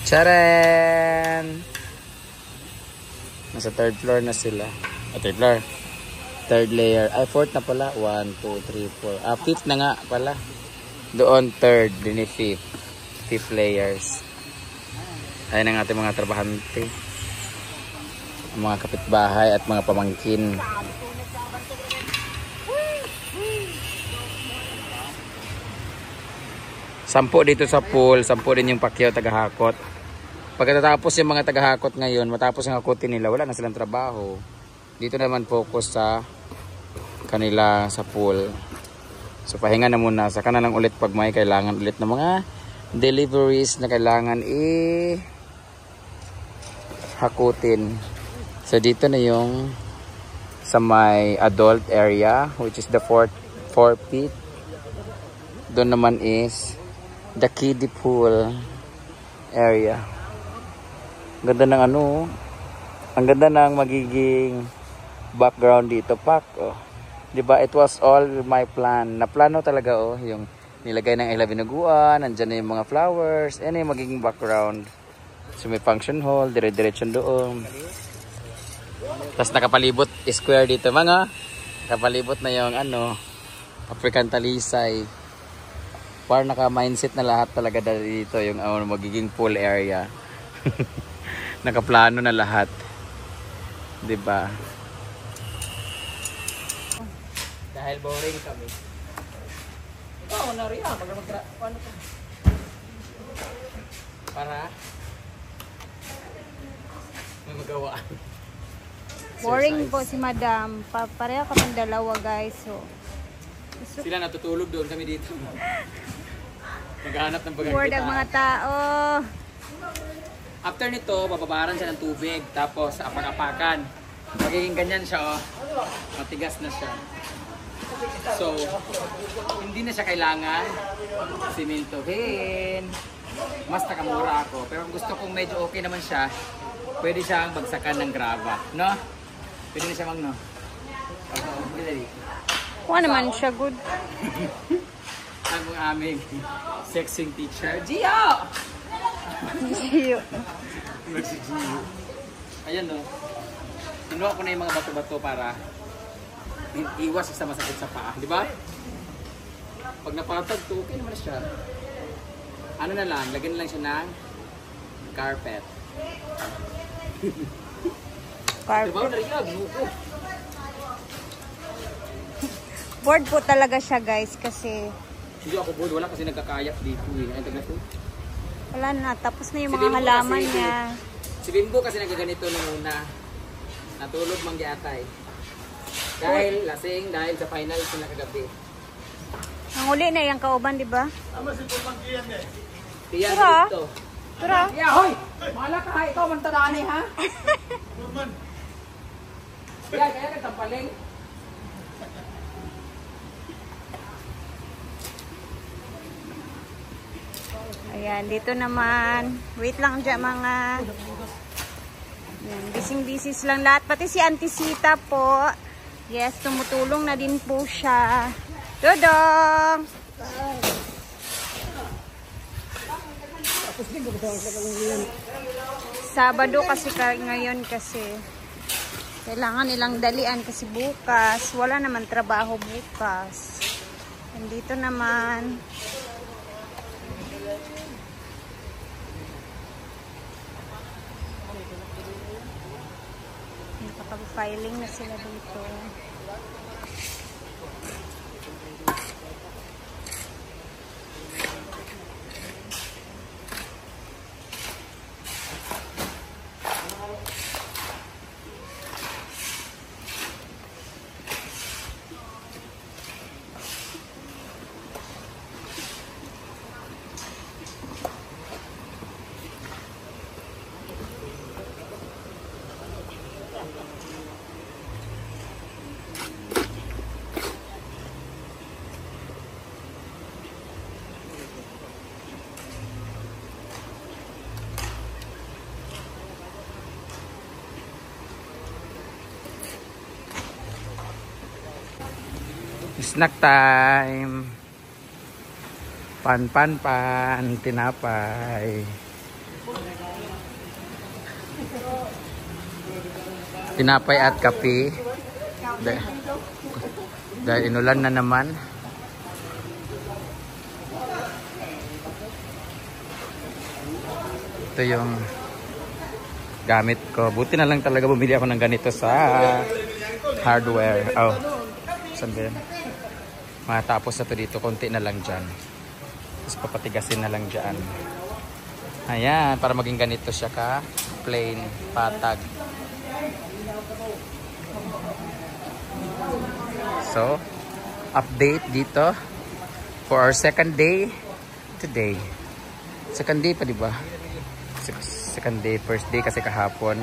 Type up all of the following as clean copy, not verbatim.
Charan! Nasa third floor na sila. Third floor. Third layer. Ay, fourth na pala. 1, 2, 3, 4. Fifth na nga pala. Doon third. Dini fifth. Fifth layers. Ayan ang ating mga trabahante. Mga kapitbahay at mga pamangkin. Sampo dito sa pool, sampo din yung Pacquiao tagahakot. Pagkatapos yung mga tagahakot ngayon, matapos ang hakutin nila, wala na silang trabaho. Dito naman focus sa kanila sa pool. So pahinga na muna, saka na lang ulit pag may kailangan ulit ng mga deliveries na kailangan hakutin. So dito na yung sa may adult area, which is the 4 feet. Doon naman is the kiddie pool area. Ganda ng ano, ang ganda ng magiging background dito, Pak. Oh. 'Di ba? It was all my plan. Naplano talaga yung nilagay ng ilaw binuguan, nandiyan na yung mga flowers, and yung magiging background. So may function hall, dire-diretso doon. Tapos nakapalibot square dito, mga nakapalibot na yung African talisay. Parang naka-mindset na lahat talaga dito yung magiging pool area. Nakaplano na lahat. 'Di ba? Dahil boring kami. Ikaw na rin paano pa? Para may magawa. Boring po si Madam. Pareha kami dalawa, guys. So sila natutulog doon, kami dito. Maghahanap ng bagang word ang mga tao. After nito, bababaran siya ng tubig. Tapos, apak-apakan. Magiging ganyan siya, matigas na siya. So, hindi na siya kailangan simintuhin. Mas nakamura ako. Pero gusto kong medyo okay naman siya, pwede siyang bagsakan ng grava. No? Pwede na siya no? Kuha naman siya, good. Ang aming sexing teacher, Gio! Gio. Si Gio. Ayan no. Kinuha ko na yung mga bato-bato para iwas sa masakit sa paa. Di ba? Pag napatag to, okay naman siya. Ano na lang, lagyan lang siya ng carpet. Carpet. Diba? Nariyag, nuko. Bored po talaga siya, guys, kasi Hindi ako bored, wala kasi nagkakayap dito. wala na, tapos na yung mga halaman niya. Si Bimbo kasi nagaganito nung una. Natulog mangyatay. Dahil lasing, dahil sa final sila kagabi. Ang uli na yung kauban, di ba? Tama si Pumangkiyan eh. Tiyan dito. Tara. Yeah, hoy! Mahala ka ha, ikaw mantadaan eh ha? Yeah, kaya katampaling. Ayan, dito naman. Wait lang dyan mga. Ayan, busy lang lahat. Pati si Auntie Sita po. Yes, tumutulong na din po siya. Dodong! Sabado kasi ngayon kasi kailangan nilang dalian kasi bukas. Wala naman trabaho bukas. Nandito naman. Nakapag-filing na sila dito. Snack time. Pan, tinapay. Tinapay at kape. Dahil inulan na naman. Ito yung gamit ko. Buti na lang talaga bumili ako ng ganito sa hardware. Oh, saan ba yan? Matapos na to dito. Konti na lang dyan. Tapos papatigasin na lang dyan. Ayan, para maging ganito siya ka. Plain, patag. So, update dito for our second day today. Second day pa, di ba? Second day, first day kasi kahapon.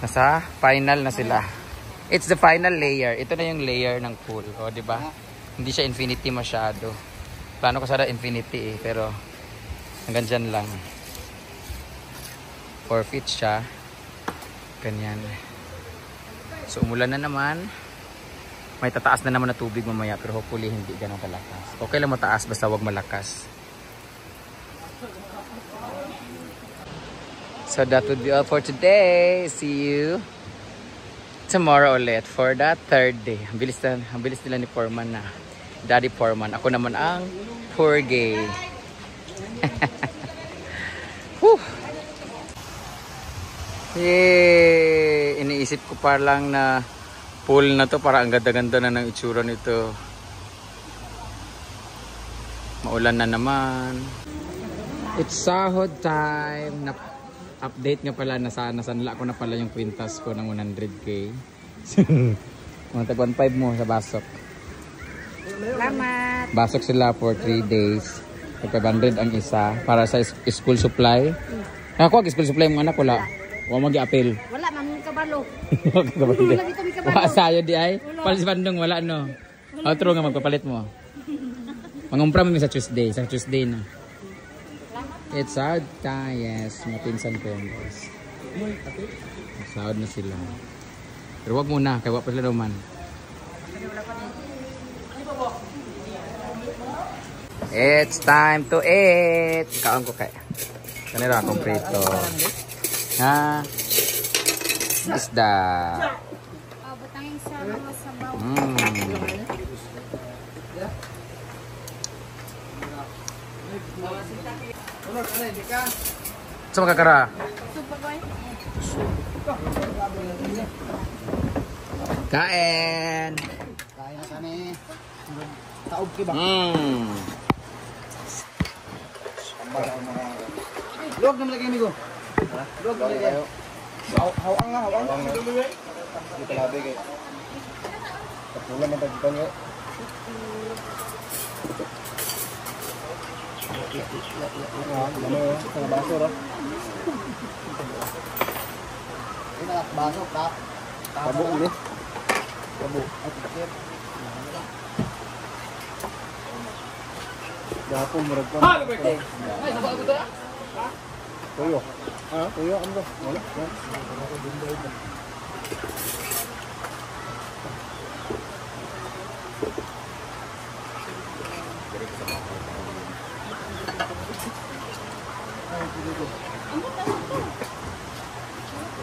Nasa final na sila. It's the final layer. Ito na yung layer ng pool, o di ba? Hindi siya infinity masyado. Plano ko sana infinity eh, pero hanggang dyan lang. 4 feet siya. Ganyan. So, umulan na naman. May tataas na naman na tubig mamaya, pero hopefully hindi ganun kalakas. Okay lang mataas, basta wag malakas. So that would be all for today. See you tomorrow ulit for that third day. Ang bilis nila ni Foreman na. Daddy Foreman. Ako naman ang poor gay. Yay! Iniisip ko pa lang na pool na to, para ang ganda-ganda na ng itsura nito. Maulan na naman. It's sahod time. Update nga pala, nasanla ko na pala yung kwintas ko ng 100k. Mga tag 1.5 mo sa basok. Salamat. Basok sila for 3 days. 500 ang isa para sa school supply. Ako, school supply mga anak, wala. Huwag mag-i-apel. Wala, mamang kabalo. Wala sayo di ay. Palis bandong, wala no. Outro nga magpapalit mo. Mangumpra mo sa Tuesday. Sa Tuesday na. It's hard time. Yes, mga pinsan ko yan guys. Sahod na sila. Pero wag muna, kaya wag pa sila naman. It's time to eat. Kaon ko kaya. Kanira akong prito. Ha? Isda. Batangin sa mga sabaw. Sa makakara? Kain! Kain na kami. Taob ki ba? Luwag naman lagi amigo. Luwag naman lagi. Hawang nga, hawang. Dito labi kay. Patulan man tagitan yo. Ano sa baso ra? Ina baso ka. Tabo ini. Tabo. Atikir. Dahapon murag ko. Ha, bebe. Ay, sa bago ta? Ha? Tuyo. Ha? Tuyo ano? Wala.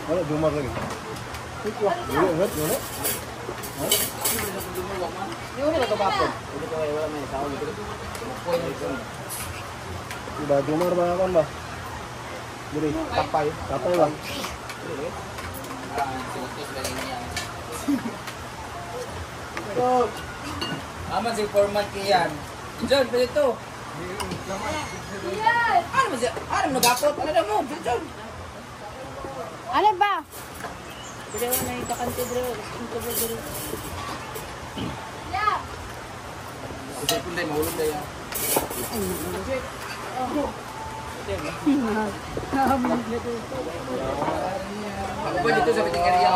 Wala, dumar lagi. Ito, wala. Ha? Yung wala ka bapod. Hindi ka wala may tao dito. Diba, dumar ba ako ba? Dili, tapay ba? Aman si Foreman kiyan. John, pwede ito. Ano nagapot? Ano na mo? John. Ano ba? Bili ko na yung kakante bro. Yeah. Kasi kung tayo mahulog tayo. Ako ba dito sa pitingariya?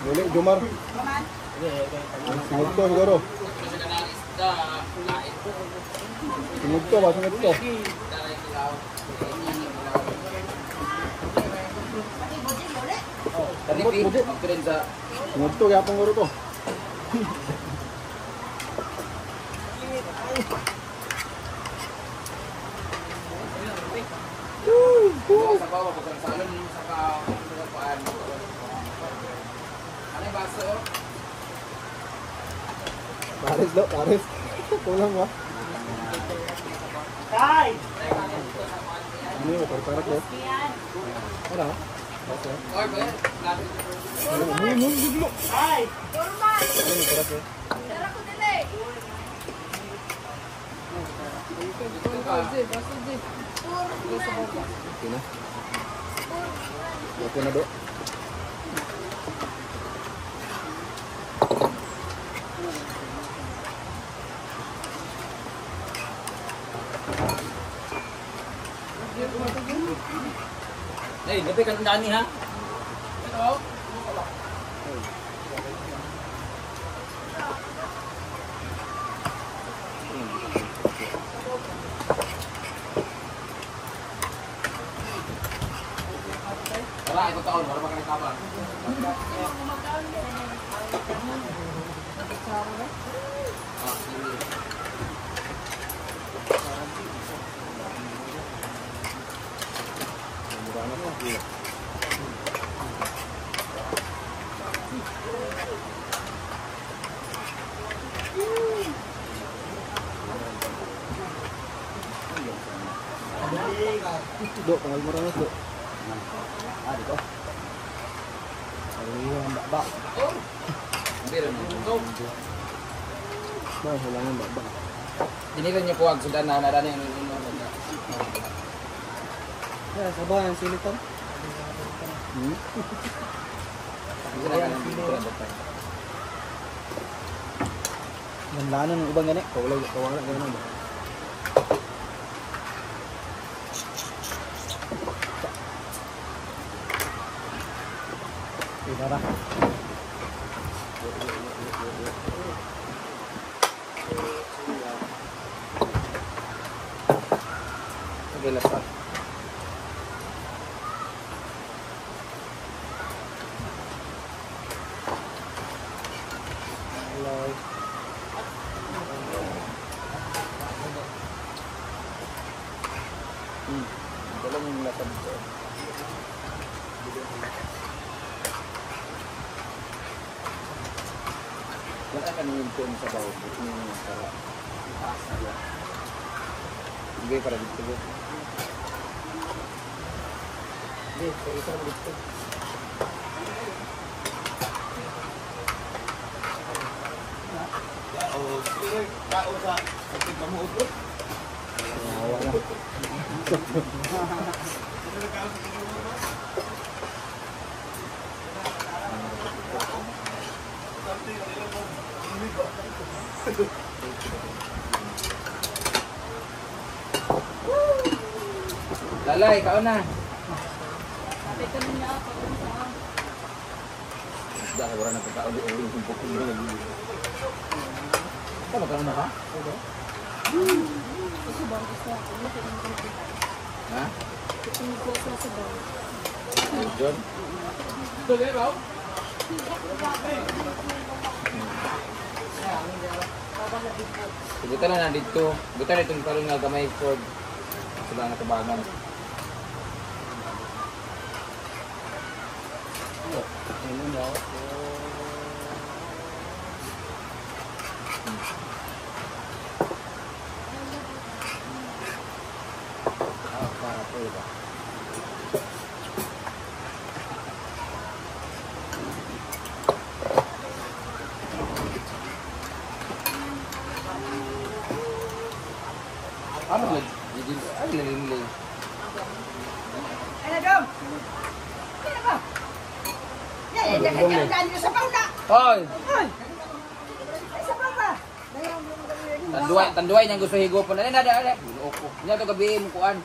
Boleh, Jumar. Siguro. Sunod to ba? Sunod to. Sunod to, kaya pang guro to. Paris lo, Paris. Kulang ba? Tay! Ano yung parang lo? Ano? Okay. Tay! Turman! Ano yung parang lo? Tara ko dili! Okay na? Okay na do? Hey, gabi ka nandaan ni ha? Ito? Tara, ito taon. Wala pa kami tama. Do, tanggal mo rin do. Dito. Ay, yung bakbak. Meron mo. Ba, wala yung bakbak. Dinilan niyo po ang sudan na narani yung Yeah, sabay ang silitan. Lanlanan ng ubang gani. Kawala gani ba? Tara. Sige, lapat. Ito lang yung lapat ko. Wala ka nang yung sa bawah. Ito yung para itaas na yan. Hindi, para dito. Hindi, para isang dito. Lalay, kaon na. Dahil wala na pagkaon di uling kung pukul na lagi. Tama ka na ha? Ha? John? Tuloy ba? Buta na nandito. Buta na itong talong nga gamay Ford. Sila nga tabangan. Para po ito. Ano ba? Ay, lalim-lim. Ano, Dom? Ano ba? Yan, sa pauna. Hoy! Ay, sa pauna. Tanduay niyang gusto higupon. Ano na? Niya ito gabi mo kuan.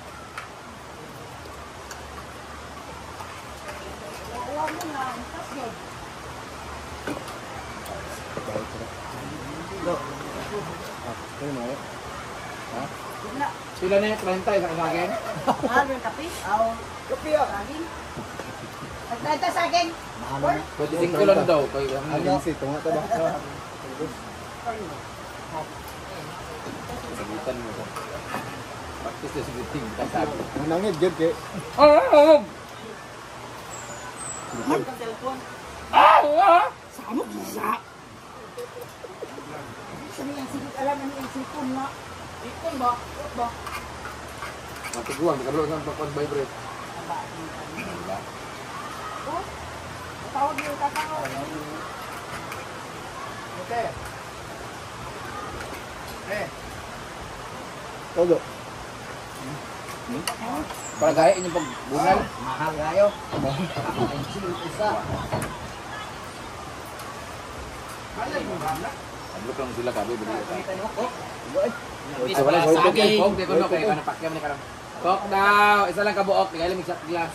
Ha? Sila na yung 30 isang saging? Ano yung kape? Kapi ah. Saging? Nagtanta saging? Pwede 5 lang daw. Ano si tunga ta ba? Sagutan mo ko. Practice na sagutin. Kasabi. Nangid gid kay. Samok isa. Saan yung sigit? Alam mo yung sipon nga. Sipon ba? Ba? Matiguan. Magkabalo sa pag-vibrate. Tawag yung tatawag. Okay. Todo. Para gaya inyong pagbunal. Mahal kayo. Adlok lang sila kabe. Isa Wala wala saging. Kok, di ko no. Kaya napakya mo ni karang. Kok daw. Isa lang kabuok. Di kaya lamig sa glass.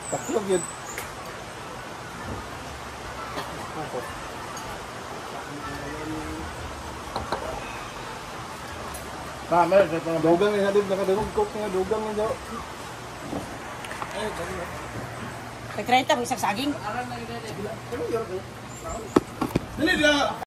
Taklog yun. Meron sa ito. Dugang ni hadid nakadungog kok nga dugang ni daw. Pag-30 mo isang saging? Dili dia.